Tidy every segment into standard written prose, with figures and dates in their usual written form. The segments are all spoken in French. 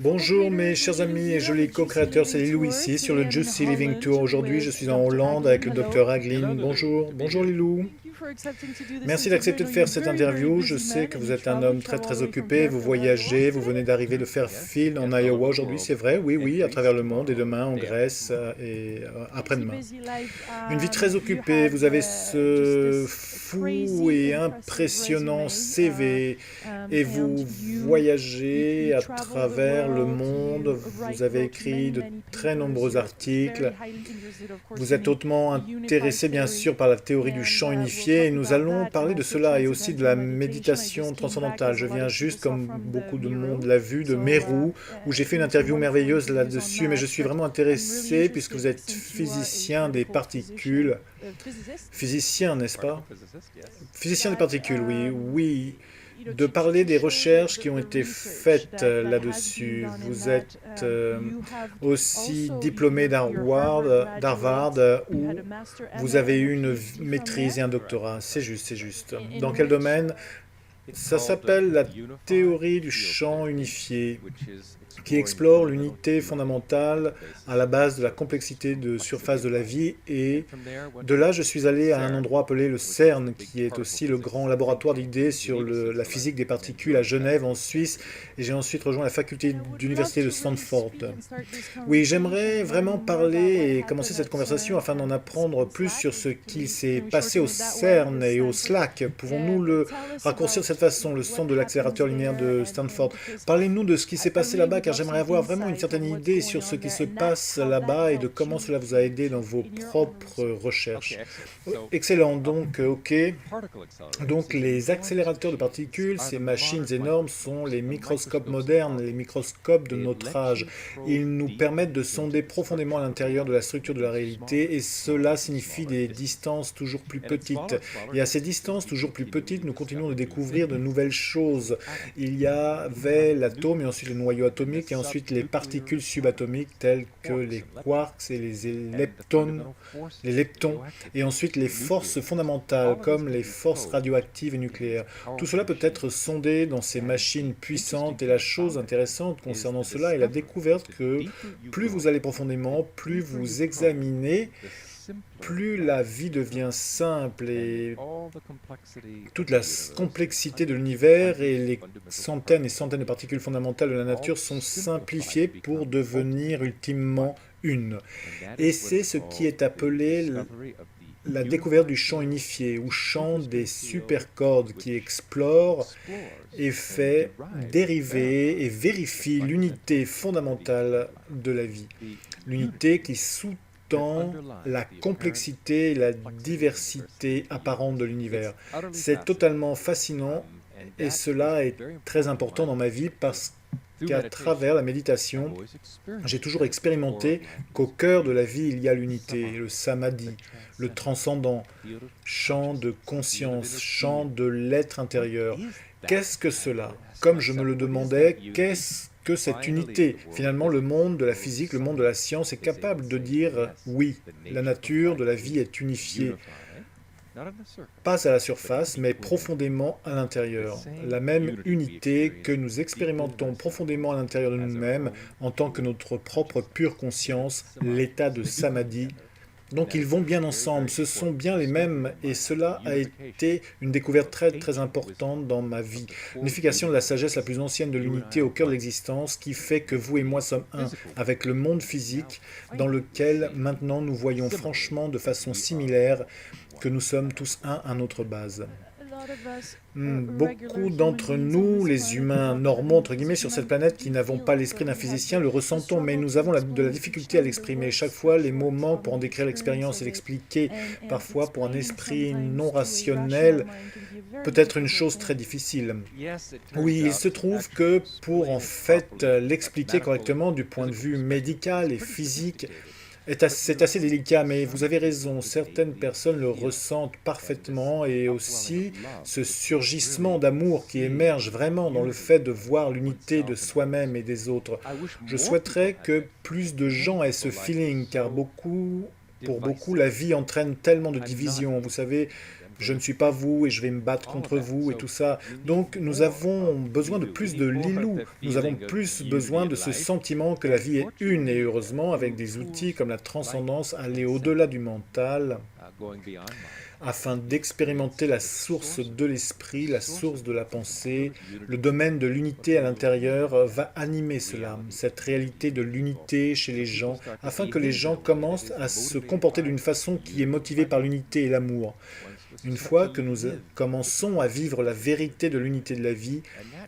Bonjour mes chers amis et jolis co-créateurs, c'est Lilou ici sur le Juicy Living Tour. Aujourd'hui je suis en Hollande avec le docteur Haglin. Bonjour, bonjour Lilou. Merci d'accepter de faire cette interview. Je sais que vous êtes un homme très occupé, vous voyagez, vous venez d'arriver de Fairfield en Iowa aujourd'hui, c'est vrai? Oui, à travers le monde et demain en Grèce et après-demain. Une vie très occupée, vous avez ce fou et impressionnant CV et vous voyagez à travers le monde, vous avez écrit de très nombreux articles, vous êtes hautement intéressé bien sûr par la théorie du champ unifié et nous allons parler de cela et aussi de la méditation transcendantale. Je viens juste, comme beaucoup de monde l'a vu, de Meru, où j'ai fait une interview merveilleuse là-dessus, mais je suis vraiment intéressé puisque vous êtes physicien des particules. Physicien, n'est-ce pas? Physicien des particules, oui. De parler des recherches qui ont été faites là-dessus. Vous êtes aussi diplômé d'Harvard, où vous avez eu une maîtrise et un doctorat. C'est juste. Dans quel domaine? Ça s'appelle la théorie du champ unifié, qui explore l'unité fondamentale à la base de la complexité de surface de la vie. Et de là, je suis allé à un endroit appelé le CERN, qui est aussi le grand laboratoire d'idées sur la physique des particules à Genève, en Suisse. Et j'ai ensuite rejoint la faculté d'université de Stanford. Oui, j'aimerais vraiment parler et commencer cette conversation afin d'en apprendre plus sur ce qui s'est passé au CERN et au SLAC. Pouvons-nous le raccourcir de cette façon, le son de l'accélérateur linéaire de Stanford? Parlez-nous de ce qui s'est passé là-bas, car j'aimerais avoir vraiment une certaine idée sur ce qui se passe là-bas et de comment cela vous a aidé dans vos propres recherches. Excellent, donc, ok. Donc les accélérateurs de particules, ces machines énormes, sont les microscopes modernes, les microscopes de notre âge. Ils nous permettent de sonder profondément à l'intérieur de la structure de la réalité et cela signifie des distances toujours plus petites. Et à ces distances toujours plus petites, nous continuons de découvrir de nouvelles choses. Il y avait l'atome et ensuite le noyau atomique et ensuite les particules subatomiques telles que les quarks et les leptons, et ensuite les forces fondamentales comme les forces radioactives et nucléaires. Tout cela peut être sondé dans ces machines puissantes et la chose intéressante concernant cela est la découverte que plus vous allez profondément, plus vous examinez, plus la vie devient simple et toute la complexité de l'univers et les centaines et centaines de particules fondamentales de la nature sont simplifiées pour devenir ultimement une. Et c'est ce qui est appelé la découverte du champ unifié ou champ des supercordes qui explore et fait dériver et vérifie l'unité fondamentale de la vie. L'unité qui sous la complexité et la diversité apparente de l'univers. C'est totalement fascinant et cela est très important dans ma vie parce qu'à travers la méditation, j'ai toujours expérimenté qu'au cœur de la vie, il y a l'unité, le samadhi, le transcendant, champ de conscience, champ de l'être intérieur. Qu'est-ce que cela? Comme je me le demandais, qu'est-ce que cette unité? Finalement, le monde de la physique, le monde de la science est capable de dire oui, la nature de la vie est unifiée. Pas à la surface, mais profondément à l'intérieur. La même unité que nous expérimentons profondément à l'intérieur de nous-mêmes en tant que notre propre pure conscience, l'état de samadhi. Donc ils vont bien ensemble, ce sont bien les mêmes et cela a été une découverte très importante dans ma vie. L'unification de la sagesse la plus ancienne de l'unité au cœur de l'existence qui fait que vous et moi sommes un avec le monde physique dans lequel maintenant nous voyons franchement de façon similaire que nous sommes tous un à notre base. Beaucoup d'entre nous, les humains normaux, entre guillemets, sur cette planète qui n'avons pas l'esprit d'un physicien, le ressentons, mais nous avons de la difficulté à l'exprimer. Chaque fois, les mots manquent pour en décrire l'expérience et l'expliquer. Parfois, pour un esprit non rationnel, peut être une chose très difficile. Oui, il se trouve que pour en fait l'expliquer correctement du point de vue médical et physique, c'est assez délicat, mais vous avez raison, certaines personnes le ressentent parfaitement et aussi ce surgissement d'amour qui émerge vraiment dans le fait de voir l'unité de soi-même et des autres. Je souhaiterais que plus de gens aient ce feeling, car pour beaucoup, la vie entraîne tellement de divisions. Vous savez, je ne suis pas vous et je vais me battre contre vous et tout ça. Donc nous avons besoin de plus de Lilou, nous avons plus besoin de ce sentiment que la vie est une et heureusement avec des outils comme la transcendance, aller au-delà du mental afin d'expérimenter la source de l'esprit, la source de la pensée, le domaine de l'unité à l'intérieur va animer cela, cette réalité de l'unité chez les gens, afin que les gens commencent à se comporter d'une façon qui est motivée par l'unité et l'amour. Une fois que nous commençons à vivre la vérité de l'unité de la vie,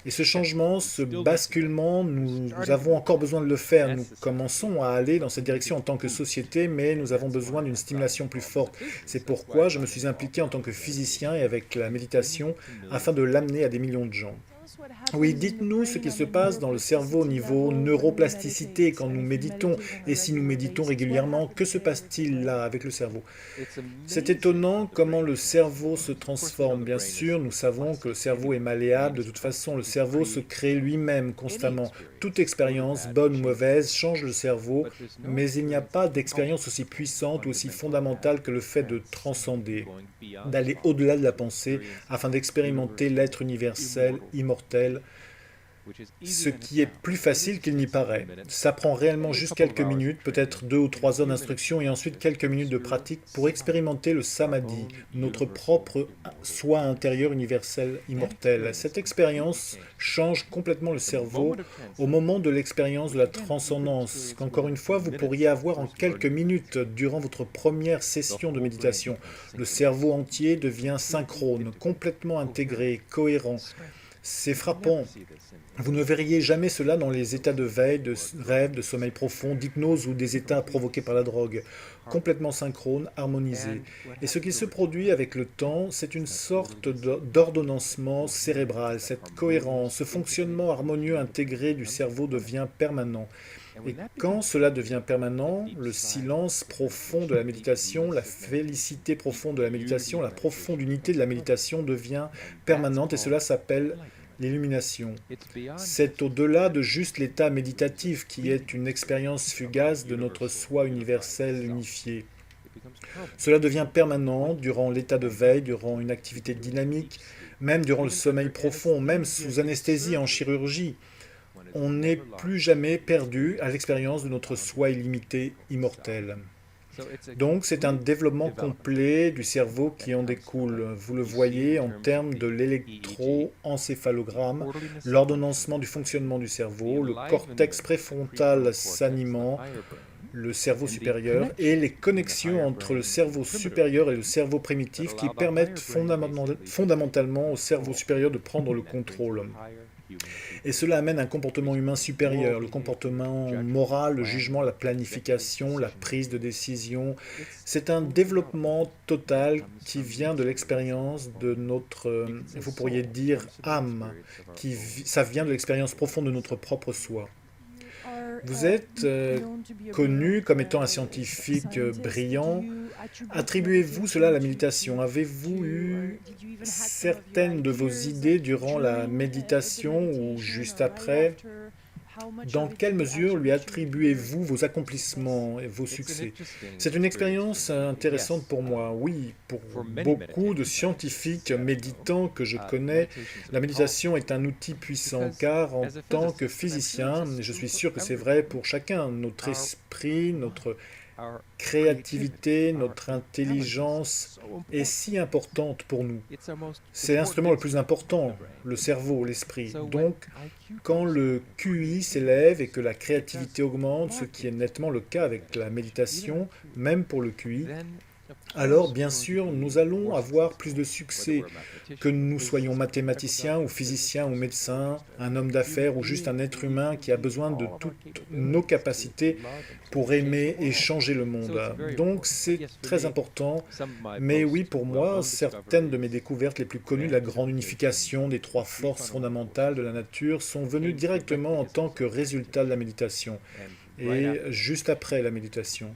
et ce changement, ce basculement, nous avons encore besoin de le faire. Nous commençons à aller dans cette direction en tant que société, mais nous avons besoin d'une stimulation plus forte. C'est pourquoi je me suis impliqué en tant que physicien et avec la méditation afin de l'amener à des millions de gens. Oui, dites-nous ce qui se passe dans le cerveau au niveau neuroplasticité quand nous méditons. Et si nous méditons régulièrement, que se passe-t-il là avec le cerveau? C'est étonnant comment le cerveau se transforme. Bien sûr, nous savons que le cerveau est malléable. De toute façon, le cerveau se crée lui-même constamment. Toute expérience, bonne ou mauvaise, change le cerveau, mais il n'y a pas d'expérience aussi puissante ou aussi fondamentale que le fait de transcender, d'aller au-delà de la pensée afin d'expérimenter l'être universel, immortel, ce qui est plus facile qu'il n'y paraît. Ça prend réellement juste quelques minutes, peut-être 2 ou 3 heures d'instruction et ensuite quelques minutes de pratique pour expérimenter le samadhi, notre propre soi intérieur universel immortel. Cette expérience change complètement le cerveau au moment de l'expérience de la transcendance, qu'encore une fois vous pourriez avoir en quelques minutes durant votre première session de méditation. Le cerveau entier devient synchrone, complètement intégré, cohérent. C'est frappant. Vous ne verriez jamais cela dans les états de veille, de rêve, de sommeil profond, d'hypnose ou des états provoqués par la drogue. Complètement synchrone, harmonisé. Et ce qui se produit avec le temps, c'est une sorte d'ordonnancement cérébral. Cette cohérence, ce fonctionnement harmonieux intégré du cerveau devient permanent. Et quand cela devient permanent, le silence profond de la méditation, la félicité profonde de la méditation, la profonde unité de la méditation devient permanente et cela s'appelle l'illumination. C'est au-delà de juste l'état méditatif qui est une expérience fugace de notre soi universel unifié. Cela devient permanent durant l'état de veille, durant une activité dynamique, même durant le sommeil profond, même sous anesthésie en chirurgie. On n'est plus jamais perdu à l'expérience de notre soi illimité, immortel. Donc c'est un développement complet du cerveau qui en découle. Vous le voyez en termes de l'électroencéphalogramme, l'ordonnancement du fonctionnement du cerveau, le cortex préfrontal s'animant, le cerveau supérieur, et les connexions entre le cerveau supérieur et le cerveau primitif qui permettent fondamentalement au cerveau supérieur de prendre le contrôle. Et cela amène un comportement humain supérieur, le comportement moral, le jugement, la planification, la prise de décision. C'est un développement total qui vient de l'expérience de notre, vous pourriez dire, âme. Ça vient de l'expérience profonde de notre propre soi. Vous êtes connu comme étant un scientifique brillant. Attribuez-vous cela à la méditation? Avez-vous eu certaines de vos idées durant la méditation ou juste après? Dans quelle mesure lui attribuez-vous vos accomplissements et vos succès? C'est une expérience intéressante pour moi. Oui, pour beaucoup de scientifiques méditants que je connais, la méditation est un outil puissant car en tant que physicien, je suis sûr que c'est vrai pour chacun, notre esprit, notre créativité, notre intelligence est si importante pour nous. C'est l'instrument le plus important, le cerveau, l'esprit. Donc, quand le QI s'élève et que la créativité augmente, ce qui est nettement le cas avec la méditation, même pour le QI, alors bien sûr, nous allons avoir plus de succès, que nous soyons mathématiciens ou physiciens ou médecins, un homme d'affaires ou juste un être humain qui a besoin de toutes nos capacités pour aimer et changer le monde. Donc c'est très important, mais oui, pour moi, certaines de mes découvertes les plus connues, la grande unification des 3 forces fondamentales de la nature, sont venues directement en tant que résultat de la méditation et juste après la méditation.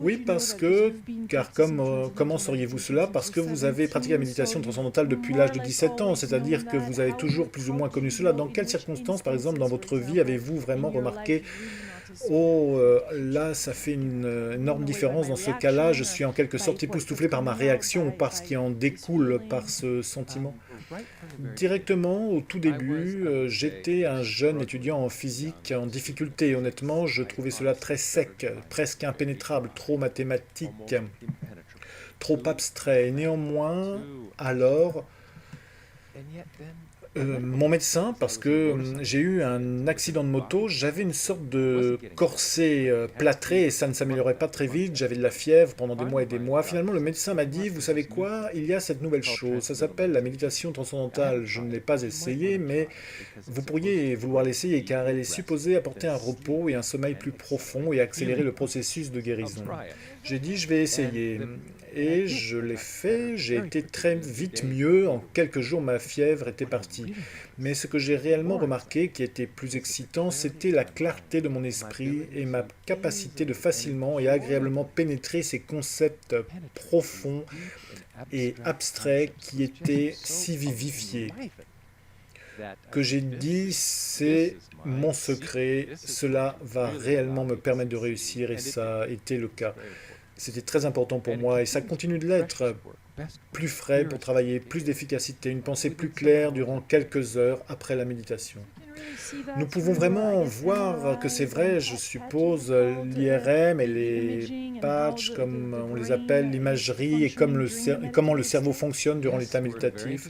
Oui, parce que, car comment sauriez-vous cela? Parce que vous avez pratiqué la méditation transcendantale depuis l'âge de 17 ans, c'est-à-dire que vous avez toujours plus ou moins connu cela. Dans quelles circonstances, par exemple, dans votre vie, avez-vous vraiment remarqué Oh, là, ça fait une énorme différence. Dans ce cas-là, je suis en quelque sorte époustouflé par ma réaction ou par ce qui en découle par ce sentiment. Directement, au tout début, j'étais un jeune étudiant en physique en difficulté. Honnêtement, je trouvais cela très sec, presque impénétrable, trop mathématique, trop abstrait. Et néanmoins, alors, mon médecin, parce que j'ai eu un accident de moto, j'avais une sorte de corset plâtré et ça ne s'améliorait pas très vite, j'avais de la fièvre pendant des mois et des mois. Finalement, le médecin m'a dit, vous savez quoi, il y a cette nouvelle chose, ça s'appelle la méditation transcendantale. Je ne l'ai pas essayé, mais vous pourriez vouloir l'essayer car elle est supposée apporter un repos et un sommeil plus profond et accélérer le processus de guérison. J'ai dit, je vais essayer. Et je l'ai fait, j'ai été très vite mieux, en quelques jours ma fièvre était partie. Mais ce que j'ai réellement remarqué qui était plus excitant, c'était la clarté de mon esprit et ma capacité de facilement et agréablement pénétrer ces concepts profonds et abstraits qui étaient si vivifiés. Que j'ai dit, c'est mon secret, cela va réellement me permettre de réussir et ça a été le cas. C'était très important pour moi et ça continue de l'être. Plus frais pour travailler, plus d'efficacité, une pensée plus claire durant quelques heures après la méditation. Nous pouvons vraiment voir que c'est vrai, je suppose, l'IRM et les patchs, comme on les appelle, l'imagerie et comment le cerveau fonctionne durant l'état méditatif.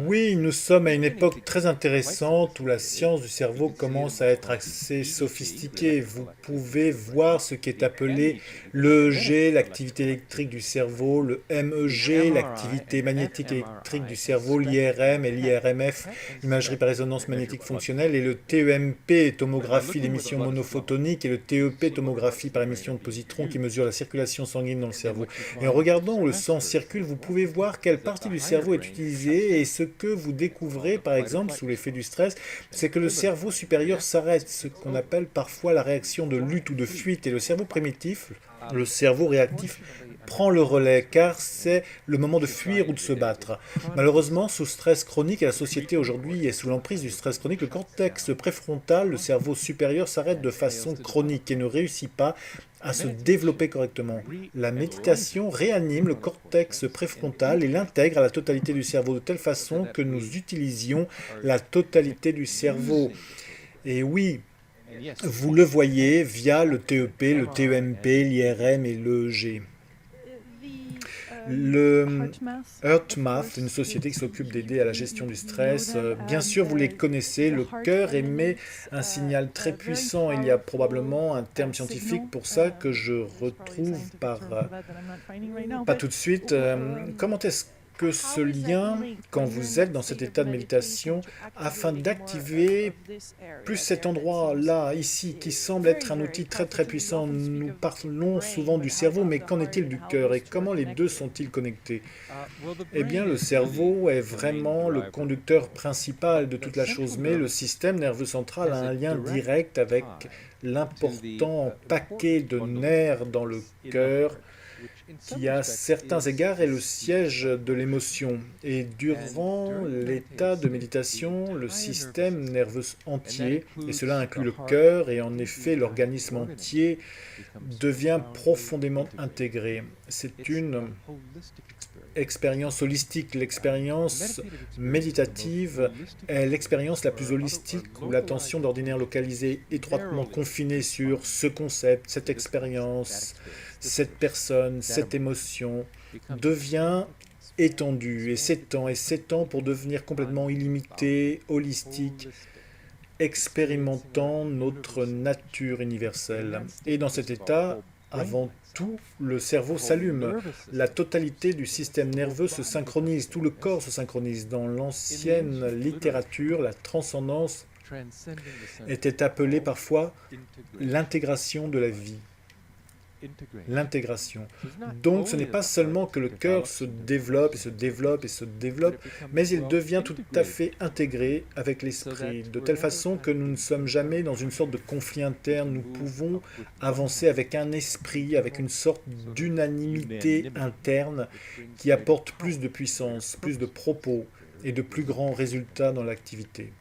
Oui, nous sommes à une époque très intéressante où la science du cerveau commence à être assez sophistiquée. Vous pouvez voir ce qui est appelé l'EEG, l'activité électrique du cerveau, le MEG, l'activité magnétique électrique du cerveau, l'IRM et l'IRMF, l'imagerie par résonance magnétique fonctionnelle, et le TEMP, tomographie d'émission monophotonique, et le TEP, tomographie par émission de positrons qui mesure la circulation sanguine dans le cerveau. Et en regardant où le sang circule, vous pouvez voir quelle partie du cerveau est utilisée et ce que vous découvrez, par exemple, sous l'effet du stress, c'est que le cerveau supérieur s'arrête, ce qu'on appelle parfois la réaction de lutte ou de fuite, et le cerveau primitif, le cerveau réactif, prend le relais, car c'est le moment de fuir ou de se battre. Malheureusement, sous stress chronique, et la société aujourd'hui est sous l'emprise du stress chronique, le cortex préfrontal, le cerveau supérieur, s'arrête de façon chronique et ne réussit pas à se développer correctement. La méditation réanime le cortex préfrontal et l'intègre à la totalité du cerveau de telle façon que nous utilisions la totalité du cerveau. Et oui, vous le voyez via le TEP, le TEMP, l'IRM et l'EEG. Le HeartMath, une société qui s'occupe d'aider à la gestion du stress, bien sûr vous les connaissez, le cœur émet un signal très puissant. Il y a probablement un terme scientifique pour ça que je retrouve pas tout de suite. Comment est-ce que ce lien, quand vous êtes dans cet état de méditation, afin d'activer plus cet endroit-là, ici, qui semble être un outil très très puissant, nous parlons souvent du cerveau, mais qu'en est-il du cœur et comment les deux sont-ils connectés? Eh bien, le cerveau est vraiment le conducteur principal de toute la chose, mais le système nerveux central a un lien direct avec l'important paquet de nerfs dans le cœur qui à certains égards est le siège de l'émotion. Et durant l'état de méditation, le système nerveux entier, et cela inclut le cœur, et en effet l'organisme entier, devient profondément intégré. C'est une expérience holistique. L'expérience méditative est l'expérience la plus holistique où l'attention d'ordinaire localisée étroitement confinée sur ce concept, cette expérience, cette personne, cette émotion devient étendue et s'étend pour devenir complètement illimité, holistique, expérimentant notre nature universelle. Et dans cet état, avant tout, le cerveau s'allume. La totalité du système nerveux se synchronise, tout le corps se synchronise. Dans l'ancienne littérature, la transcendance était appelée parfois l'intégration de la vie. L'intégration. Donc ce n'est pas seulement que le cœur se développe et se développe et se développe, mais il devient tout à fait intégré avec l'esprit, de telle façon que nous ne sommes jamais dans une sorte de conflit interne, nous pouvons avancer avec un esprit, avec une sorte d'unanimité interne qui apporte plus de puissance, plus de propos et de plus grands résultats dans l'activité.